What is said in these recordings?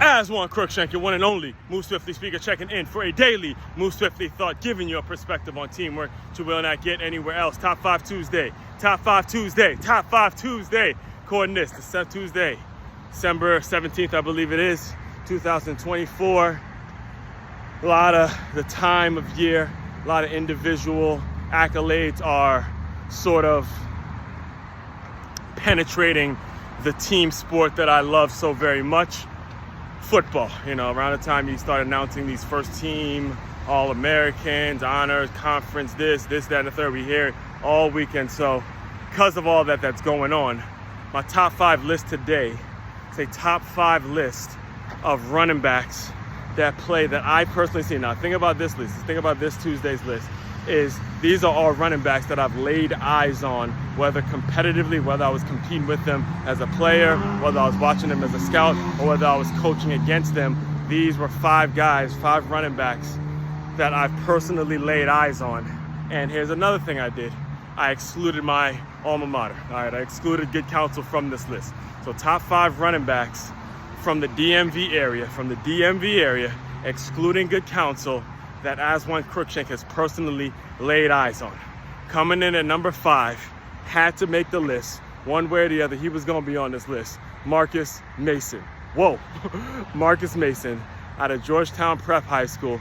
As one Crookshank, your one and only Move Swiftly speaker, checking in for a daily Move Swiftly thought, giving you a perspective on teamwork you will not get anywhere else. Top 5 Tuesday, Top 5 Tuesday, Top 5 Tuesday. Recording this, Tuesday, December 17th, I believe it is, 2024. A lot of the time of year, a lot of individual accolades are sort of penetrating the team sport that I love so very much. Football, around the time you start announcing these first team, All-Americans, honors, conference, this, that, and the third, we hear it all weekend. So because of all that's going on, my top 5 list today is a top 5 list of running backs that I personally see. Now think about this list, think about this Tuesday's list, these are all running backs that I've laid eyes on, whether competitively, whether I was competing with them as a player, whether I was watching them as a scout, or whether I was coaching against them. These were 5 running backs that I've personally laid eyes on. And here's another thing I did. I excluded my alma mater. All right, I excluded Good Counsel from this list. So top 5 running backs from the D.M.V area, excluding Good Counsel, that as one Crookshank has personally laid eyes on. Coming in at number 5, had to make the list. One way or the other, he was gonna be on this list. Marcus Mason. Whoa, Marcus Mason out of Georgetown Prep High School.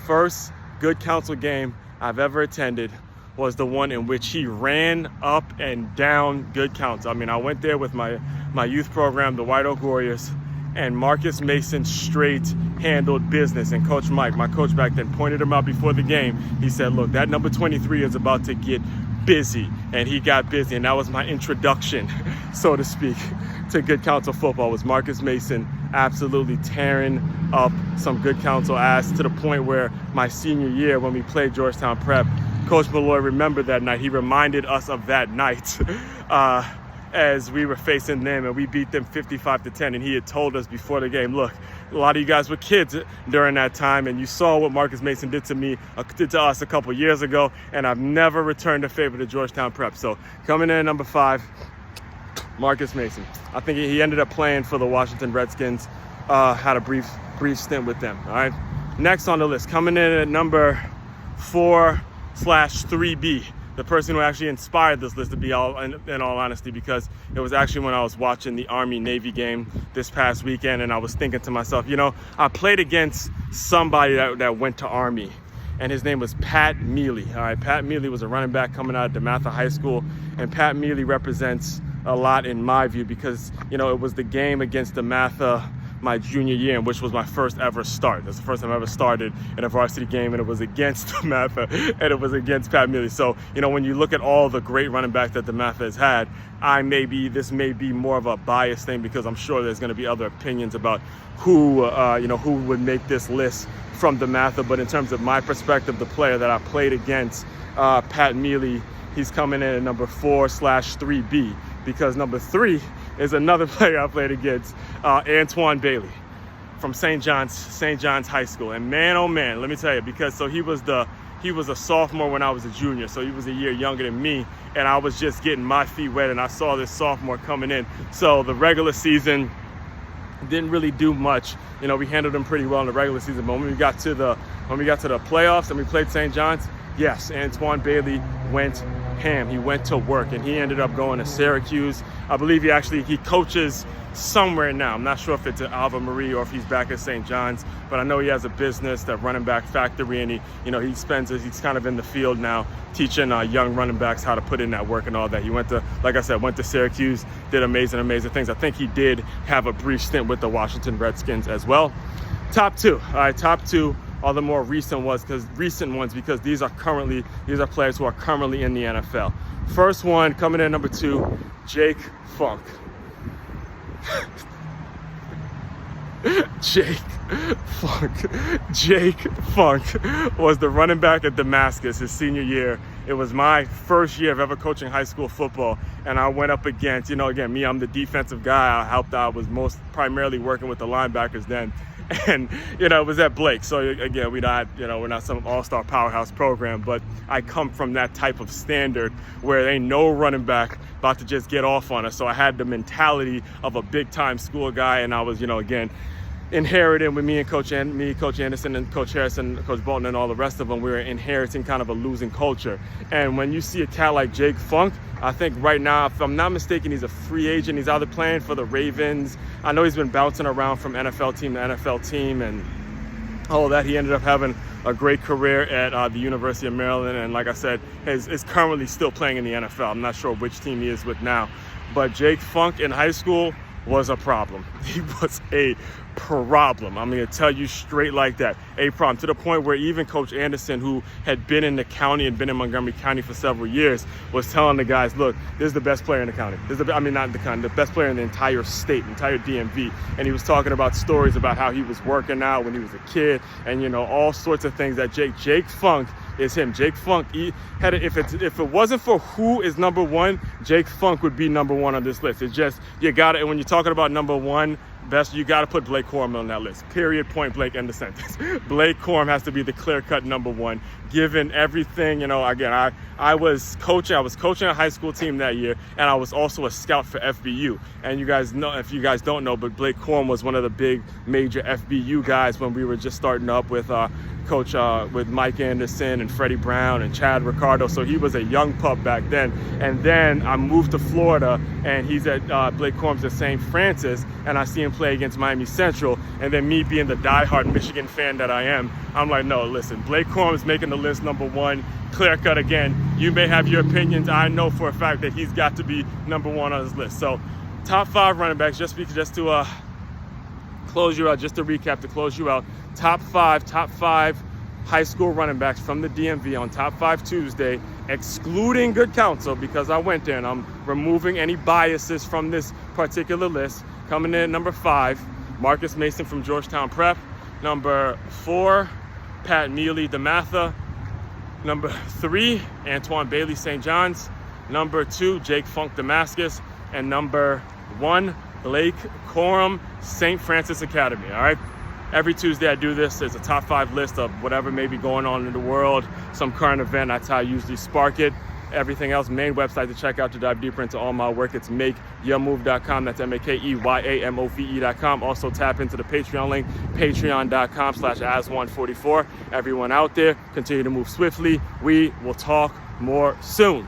First Good Counsel game I've ever attended was the one in which he ran up and down Good Counsel. I mean, I went there with my youth program, the White Oak Warriors, and Marcus Mason straight handled business. And Coach Mike, my coach back then, pointed him out before the game. He said, look, that number 23 is about to get busy. And he got busy. And that was my introduction, so to speak, to Good Counsel football, was Marcus Mason absolutely tearing up some Good Counsel ass, to the point where my senior year, when we played Georgetown Prep, Coach Malloy remembered that night. He reminded us of that night. As we were facing them, and we beat them 55-10. And he had told us before the game, look, a lot of you guys were kids during that time, and you saw what Marcus Mason did to us a couple years ago, and I've never returned the favor to Georgetown Prep. So coming in at number 5, Marcus Mason. I think he ended up playing for the Washington Redskins, had a brief stint with them. All right. Next on the list, coming in at number 4/3B. The person who actually inspired this list, to be in all honesty, because it was actually when I was watching the Army-Navy game this past weekend, and I was thinking to myself, I played against somebody that went to Army, and his name was Pat Mealy. All right, Pat Mealy was a running back coming out of Damascus High School, and Pat Mealy represents a lot in my view because, it was the game against Damascus my junior year, in which was my first ever start. That's the first time I ever started in a varsity game, and it was against Damascus, and it was against Pat Mealy. So, when you look at all the great running backs that Damascus has had, this may be more of a biased thing, because I'm sure there's going to be other opinions about who would make this list from Damascus. But in terms of my perspective, the player that I played against, Pat Mealy, he's coming in at number 4/3B, because number 3 is another player I played against, Antwon Bailey from St. John's High School. And man, oh man, let me tell you, because he was a sophomore when I was a junior, so he was a year younger than me, and I was just getting my feet wet, and I saw this sophomore coming in. So the regular season didn't really do much. We handled him pretty well in the regular season, but when we got to the playoffs and we played St. John's, yes, Antwon Bailey went ham. He went to work, and he ended up going to Syracuse. I believe he coaches somewhere now. I'm not sure if it's at Ave Marie or if he's back at St. John's, but I know he has a business, that running back factory, and he's kind of in the field now, teaching young running backs how to put in that work and all that. He went to Syracuse, did amazing things. I think he did have a brief stint with the Washington Redskins as well. Top 2. All right, top 2 are the more recent ones, because these are players who are currently in the NFL. First one coming in at number 2, Jake Funk. Jake Funk was the running back at Damascus his senior year. It was my first year of ever coaching high school football, and I went up against, again, me, I'm the defensive guy. I was most primarily working with the linebackers then. And, it was at Blake. So, again, we're not some all-star powerhouse program, but I come from that type of standard where there ain't no running back about to just get off on us. So I had the mentality of a big-time school guy, and I was, again, inherited with me and Coach Anderson and Coach Harrison, Coach Bolton and all the rest of them. We were inheriting kind of a losing culture. And when you see a cat like Jake Funk, I think right now, if I'm not mistaken, he's a free agent. He's either playing for the Ravens. I know he's been bouncing around from NFL team to NFL team and all of that. He ended up having a great career at the University of Maryland. And like I said, is currently still playing in the NFL. I'm not sure which team he is with now. But Jake Funk in high school was a problem. He was a problem. I'm going to tell you straight like that. A problem, to the point where even Coach Anderson, who had been in the county and been in Montgomery County for several years, was telling the guys, look, this is the best player in the county. Not the county, the best player in the entire state, entire D.M.V. And he was talking about stories about how he was working out when he was a kid and, you know, all sorts of things that Jake Funk is him. Jake Funk, if it wasn't for who is number one, Jake Funk would be number one on this list. It's just, you got to, when you're talking about number one best, you got to put Blake Corum on that list. Period, point blank, end of sentence. Blake Corum has to be the clear-cut number one, given everything. You know, again, I was coaching a high school team that year, and I was also a scout for FBU. And you guys know, if you guys don't know, but Blake Corum was one of the big major FBU guys when we were just starting up with Coach with Mike Anderson and Freddie Brown and Chad Ricardo. So he was a young pup back then. And then I moved to Florida, and he's at Blake Corum's at St. Francis, and I see him play against Miami Central. And then me being the diehard Michigan fan that I am, I'm like, no, listen, Blake Corum is making the list number one, clear cut again. You may have your opinions. I know for a fact that he's got to be number one on his list. So top 5 running backs, just to close you out, just to recap, to close you out, top five high school running backs from the DMV on Top 5 Tuesday, excluding Good Counsel, because I went there and I'm removing any biases from this particular list. Coming in at number 5, Marcus Mason from Georgetown Prep. Number 4, Pat Mealy, DeMatha. Number 3, Antwon Bailey, St. John's. Number 2, Jake Funk, Damascus. And number 1, Blake Corum, St. Francis Academy. All right. Every Tuesday I do this. There's a top 5 list of whatever may be going on in the world, some current event. That's how I usually spark it. Everything else, main website to check out to dive deeper into all my work, it's makeyourmove.com. That's MakeYamove.com. Also tap into the Patreon link, patreon.com/as144. Everyone out there, continue to move swiftly. We will talk more soon.